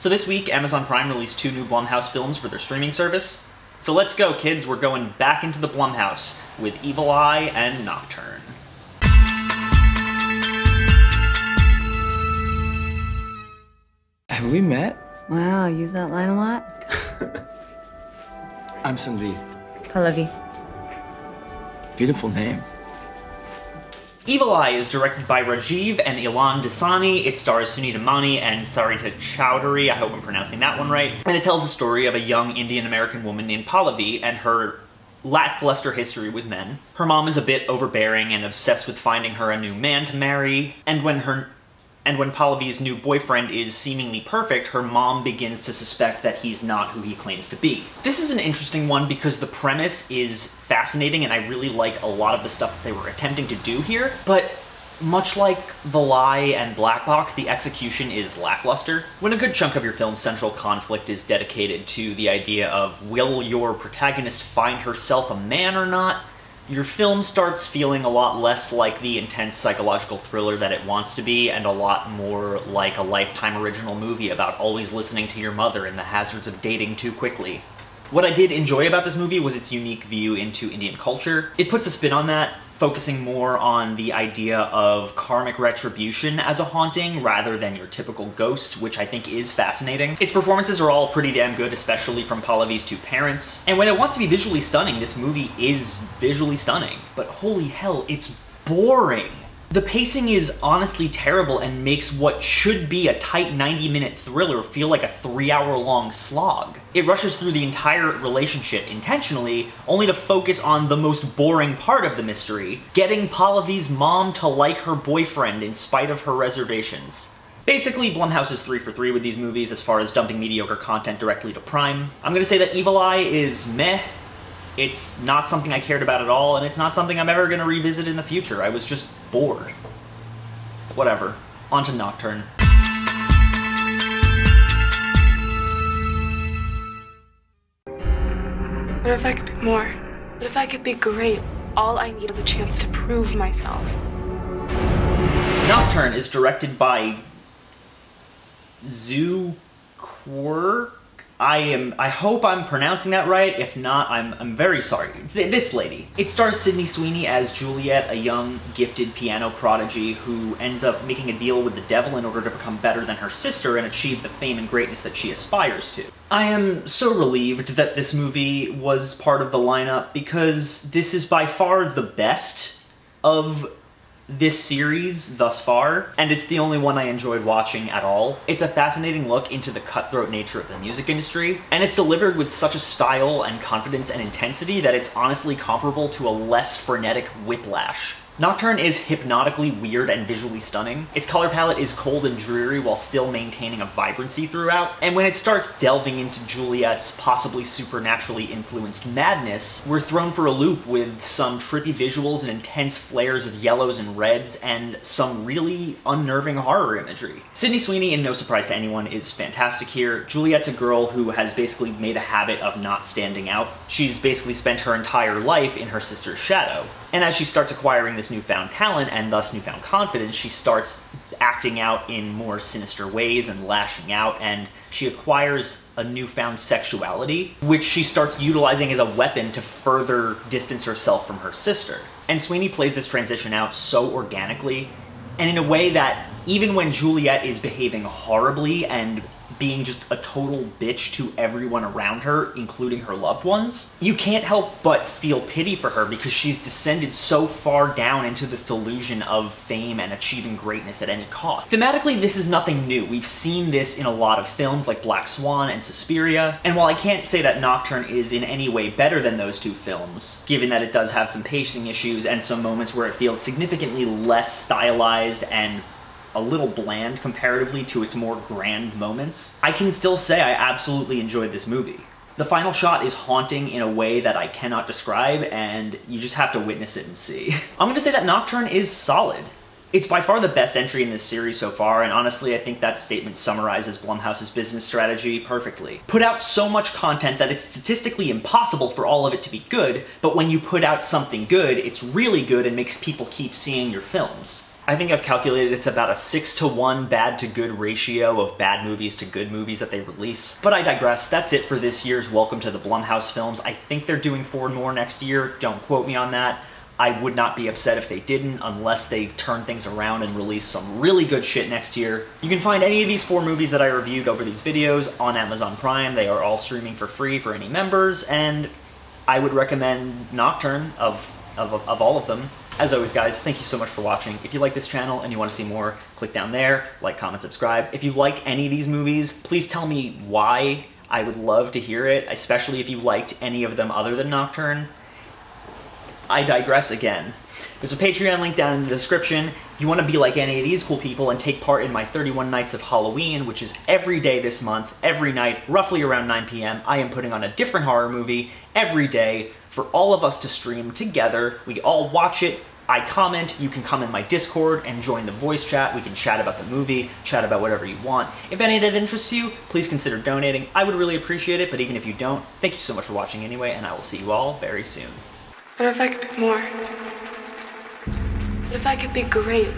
So this week, Amazon Prime released 2 new Blumhouse films for their streaming service. So let's go, kids, we're going back into the Blumhouse with Evil Eye and Nocturne. Have we met? Wow, use that line a lot? I'm Sandeep. Pallavi. Beautiful name. Evil Eye is directed by Rajiv and Ilan Dasani. It stars Sunita Mani and Sarita Chowdhury, I hope I'm pronouncing that one right. And it tells the story of a young Indian-American woman named Pallavi and her lackluster history with men. Her mom is a bit overbearing and obsessed with finding her a new man to marry, and when Pallavi's new boyfriend is seemingly perfect, her mom begins to suspect that he's not who he claims to be. This is an interesting one because the premise is fascinating and I really like a lot of the stuff that they were attempting to do here, but much like The Lie and Black Box, the execution is lackluster. When a good chunk of your film's central conflict is dedicated to the idea of will your protagonist find herself a man or not, your film starts feeling a lot less like the intense psychological thriller that it wants to be, and a lot more like a Lifetime original movie about always listening to your mother and the hazards of dating too quickly. What I did enjoy about this movie was its unique view into Indian culture. It puts a spin on that, focusing more on the idea of karmic retribution as a haunting rather than your typical ghost, which I think is fascinating. Its performances are all pretty damn good, especially from Pallavi's 2 parents. And when it wants to be visually stunning, this movie is visually stunning. But holy hell, it's boring. The pacing is honestly terrible and makes what should be a tight 90-minute thriller feel like a 3-hour-long slog. It rushes through the entire relationship intentionally, only to focus on the most boring part of the mystery, getting Pallavi's mom to like her boyfriend in spite of her reservations. Basically, Blumhouse is 3 for 3 with these movies as far as dumping mediocre content directly to Prime. I'm gonna say that Evil Eye is meh. It's not something I cared about at all, and it's not something I'm ever gonna revisit in the future. I was just bored. Whatever. On to Nocturne. What if I could be more? What if I could be great? All I need is a chance to prove myself. Nocturne is directed by Zoo Quirk? I hope I'm pronouncing that right. If not, I'm very sorry. It's this lady. It stars Sydney Sweeney as Juliet, a young, gifted piano prodigy who ends up making a deal with the devil in order to become better than her sister and achieve the fame and greatness that she aspires to. I am so relieved that this movie was part of the lineup because this is by far the best of this series thus far, and it's the only one I enjoyed watching at all. It's a fascinating look into the cutthroat nature of the music industry, and it's delivered with such a style and confidence and intensity that it's honestly comparable to a less frenetic Whiplash. Nocturne is hypnotically weird and visually stunning. Its color palette is cold and dreary while still maintaining a vibrancy throughout, and when it starts delving into Juliet's possibly supernaturally influenced madness, we're thrown for a loop with some trippy visuals and intense flares of yellows and reds, and some really unnerving horror imagery. Sydney Sweeney, in no surprise to anyone, is fantastic here. Juliet's a girl who has basically made a habit of not standing out. She's basically spent her entire life in her sister's shadow. And as she starts acquiring this newfound talent and thus newfound confidence, she starts acting out in more sinister ways and lashing out, and she acquires a newfound sexuality, which she starts utilizing as a weapon to further distance herself from her sister. And Sweeney plays this transition out so organically, and in a way that even when Juliet is behaving horribly and being just a total bitch to everyone around her, including her loved ones, you can't help but feel pity for her because she's descended so far down into this delusion of fame and achieving greatness at any cost. Thematically, this is nothing new. We've seen this in a lot of films like Black Swan and Suspiria, and while I can't say that Nocturne is in any way better than those 2 films, given that it does have some pacing issues and some moments where it feels significantly less stylized and a little bland comparatively to its more grand moments, I can still say I absolutely enjoyed this movie. The final shot is haunting in a way that I cannot describe, and you just have to witness it and see. I'm gonna say that Nocturne is solid. It's by far the best entry in this series so far, and honestly I think that statement summarizes Blumhouse's business strategy perfectly. Put out so much content that it's statistically impossible for all of it to be good, but when you put out something good, it's really good and makes people keep seeing your films. I think I've calculated it's about a 6-to-1 bad to good ratio of bad movies to good movies that they release. But I digress. That's it for this year's Welcome to the Blumhouse films. I think they're doing 4 more next year. Don't quote me on that. I would not be upset if they didn't, unless they turn things around and release some really good shit next year. You can find any of these 4 movies that I reviewed over these videos on Amazon Prime. They are all streaming for free for any members, and I would recommend Nocturne of all of them. As always, guys, thank you so much for watching. If you like this channel and you want to see more, click down there, like, comment, subscribe. If you like any of these movies, please tell me why. I would love to hear it, especially if you liked any of them other than Nocturne. I digress again. There's a Patreon link down in the description. If you want to be like any of these cool people and take part in my 31 Nights of Halloween, which is every day this month, every night, roughly around 9 p.m., I am putting on a different horror movie every day for all of us to stream together. We all watch it, I comment, you can come in my Discord and join the voice chat. We can chat about the movie, chat about whatever you want. If any of that interests you, please consider donating. I would really appreciate it, but even if you don't, thank you so much for watching anyway, and I will see you all very soon. What if I could be more? What if I could be great